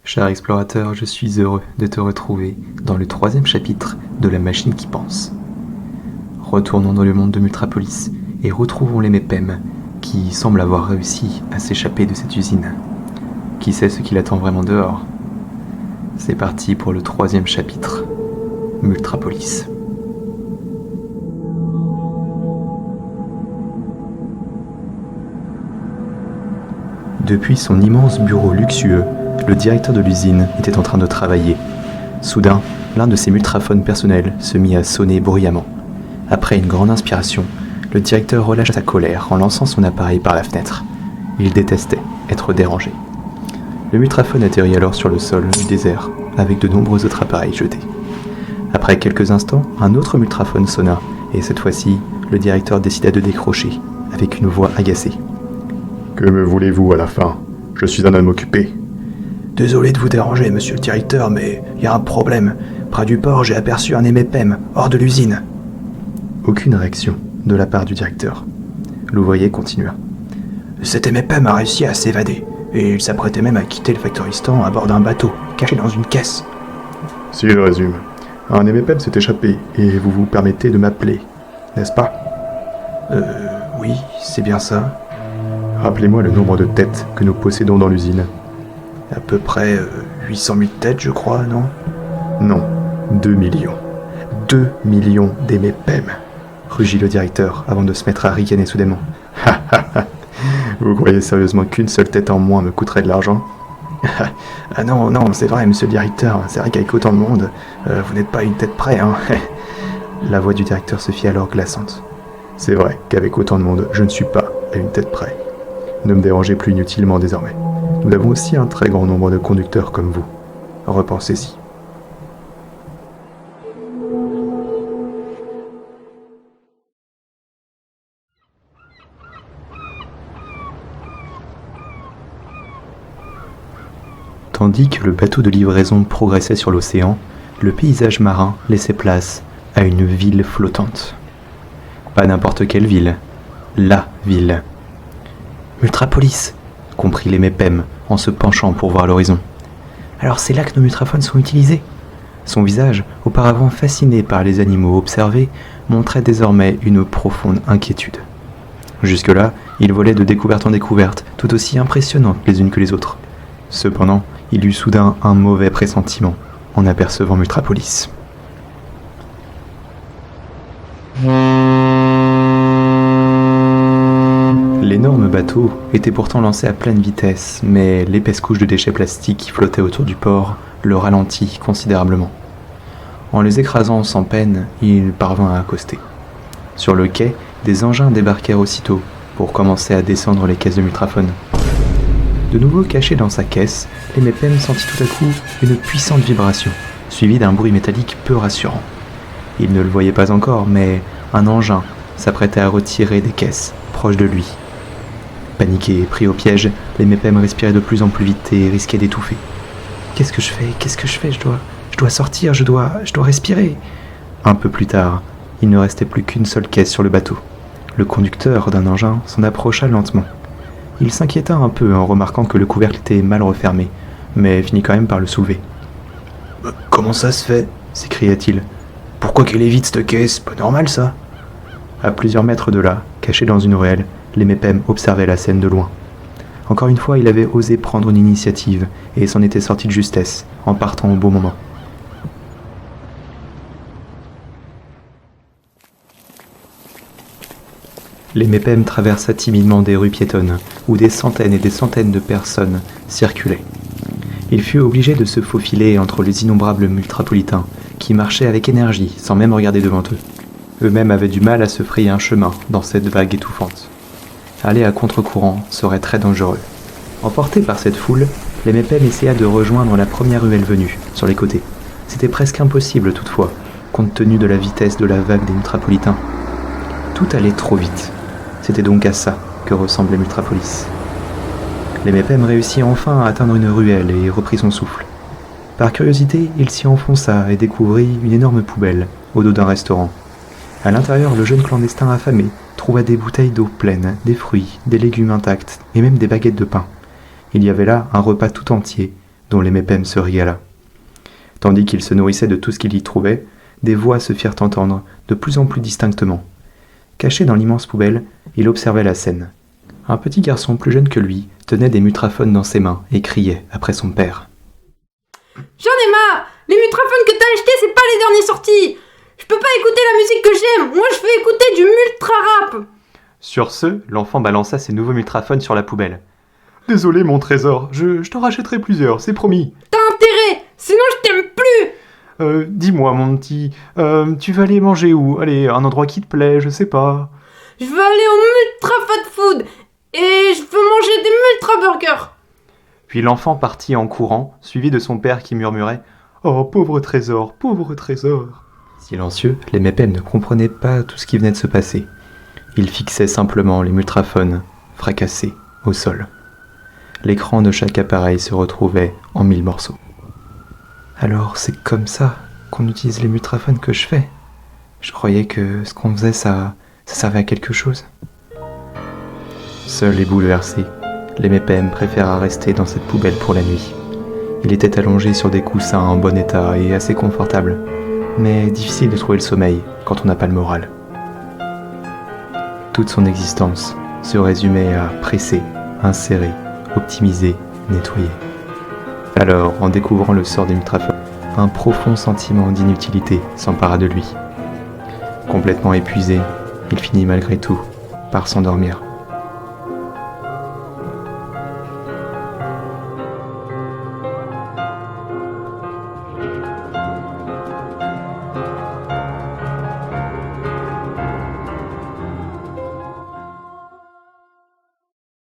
Cher explorateur, je suis heureux de te retrouver dans le 3e chapitre de La Machine qui pense. Retournons dans le monde de Multrapolis et retrouvons les Mépèmes qui semblent avoir réussi à s'échapper de cette usine. Qui sait ce qui l'attend vraiment dehors? C'est parti pour le 3e chapitre, Multrapolis. Depuis son immense bureau luxueux, le directeur de l'usine était en train de travailler. Soudain, l'un de ses multraphones personnels se mit à sonner bruyamment. Après une grande inspiration, le directeur relâcha sa colère en lançant son appareil par la fenêtre. Il détestait être dérangé. Le multraphone atterrit alors sur le sol du désert, avec de nombreux autres appareils jetés. Après quelques instants, un autre multraphone sonna, et cette fois-ci, le directeur décida de décrocher, avec une voix agacée. Que me voulez-vous à la fin? Je suis un homme occupé. Désolé de vous déranger, monsieur le directeur, mais il y a un problème. Près du port, j'ai aperçu un Mépème, hors de l'usine. Aucune réaction de la part du directeur. L'ouvrier continua. Cet Mépème a réussi à s'évader, et il s'apprêtait même à quitter le Factoristan à bord d'un bateau, caché dans une caisse. Si je résume, un MPM s'est échappé, et vous vous permettez de m'appeler, n'est-ce pas? Oui, c'est bien ça. Rappelez-moi le nombre de têtes que nous possédons dans l'usine. À peu près 800 000 têtes, je crois, non? Non, 2 millions. 2 millions d'Mépèmes, rugit le directeur avant de se mettre à ricaner soudainement. Vous croyez sérieusement qu'une seule tête en moins me coûterait de l'argent? Ah non, c'est vrai, monsieur le directeur, c'est vrai qu'avec autant de monde, vous n'êtes pas une tête près, hein. La voix du directeur se fit alors glaçante. C'est vrai qu'avec autant de monde, je ne suis pas à une tête près. Ne me dérangez plus inutilement désormais. Nous avons aussi un très grand nombre de conducteurs comme vous. Repensez-y. Tandis que le bateau de livraison progressait sur l'océan, le paysage marin laissait place à une ville flottante. Pas n'importe quelle ville, la ville. Multrapolis, comprit les Mépèmes en se penchant pour voir l'horizon. Alors c'est là que nos multraphones sont utilisés. Son visage, auparavant fasciné par les animaux observés, montrait désormais une profonde inquiétude. Jusque-là, il volait de découverte en découverte, tout aussi impressionnantes les unes que les autres. Cependant, il eut soudain un mauvais pressentiment en apercevant Multrapolis. L'énorme bateau était pourtant lancé à pleine vitesse, mais l'épaisse couche de déchets plastiques qui flottait autour du port le ralentit considérablement. En les écrasant sans peine, il parvint à accoster. Sur le quai, des engins débarquèrent aussitôt pour commencer à descendre les caisses de multraphones. De nouveau caché dans sa caisse, Mépèmes sentit tout à coup une puissante vibration, suivie d'un bruit métallique peu rassurant. Il ne le voyait pas encore, mais un engin s'apprêtait à retirer des caisses proches de lui. Paniqués et pris au piège, les Mépèmes respiraient de plus en plus vite et risquaient d'étouffer. Qu'est-ce que je fais? Je dois sortir, je dois respirer. Un peu plus tard, il ne restait plus qu'une seule caisse sur le bateau. Le conducteur d'un engin s'en approcha lentement. Il s'inquiéta un peu en remarquant que le couvercle était mal refermé, mais finit quand même par le soulever. Comment ça se fait? S'écria-t-il. Pourquoi qu'elle est vide cette caisse? Pas normal ça. À plusieurs mètres de là, caché dans une ruelle, les Mépèmes observaient la scène de loin. Encore une fois, il avait osé prendre une initiative et s'en était sorti de justesse, en partant au bon moment. Les Mépèmes traversa timidement des rues piétonnes, où des centaines et des centaines de personnes circulaient. Il fut obligé de se faufiler entre les innombrables multrapolitains, qui marchaient avec énergie, sans même regarder devant eux. Eux-mêmes avaient du mal à se frayer un chemin dans cette vague étouffante. Aller à contre-courant serait très dangereux. Emportés par cette foule, les Mépèmes essaya de rejoindre la première ruelle venue, sur les côtés. C'était presque impossible toutefois, compte tenu de la vitesse de la vague des multrapolitains. Tout allait trop vite. C'était donc à ça que ressemblait Multrapolis. Les Mépèmes réussit enfin à atteindre une ruelle et reprit son souffle. Par curiosité, il s'y enfonça et découvrit une énorme poubelle au dos d'un restaurant. À l'intérieur, le jeune clandestin affamé trouva des bouteilles d'eau pleines, des fruits, des légumes intacts et même des baguettes de pain. Il y avait là un repas tout entier, dont les MEPEM se régala. Tandis qu'il se nourrissait de tout ce qu'il y trouvait, des voix se firent entendre de plus en plus distinctement. Caché dans l'immense poubelle, il observait la scène. Un petit garçon plus jeune que lui tenait des mutraphones dans ses mains et criait après son père. J'en ai marre! Les mutraphones que t'as achetés, c'est pas les derniers sortis! Je peux pas écouter la musique que j'aime! Moi, je veux écouter du multra-rap! Sur ce, l'enfant balança ses nouveaux mutraphones sur la poubelle. Désolé, mon trésor, je t'en rachèterai plusieurs, c'est promis. T'as intérêt! Sinon, je t'aime plus! Dis-moi, mon petit, tu vas aller manger où? Allez, un endroit qui te plaît, je sais pas. Je veux aller au multra-fat food! Et je veux manger des multra-burgers! Puis l'enfant partit en courant, suivi de son père qui murmurait « Oh, pauvre trésor, pauvre trésor !» Silencieux, les MEPEM ne comprenaient pas tout ce qui venait de se passer. Ils fixaient simplement les multraphones, fracassés, au sol. L'écran de chaque appareil se retrouvait en 1000 morceaux. Alors c'est comme ça qu'on utilise les multraphones que je fais. Je croyais que ce qu'on faisait, ça servait à quelque chose. Seul et bouleversé, les MEPEM préféra rester dans cette poubelle pour la nuit. Il était allongé sur des coussins en bon état et assez confortable, mais difficile de trouver le sommeil quand on n'a pas le moral. Toute son existence se résumait à presser, insérer, optimiser, nettoyer. Alors, en découvrant le sort des mutraphones, un profond sentiment d'inutilité s'empara de lui. Complètement épuisé, il finit malgré tout par s'endormir.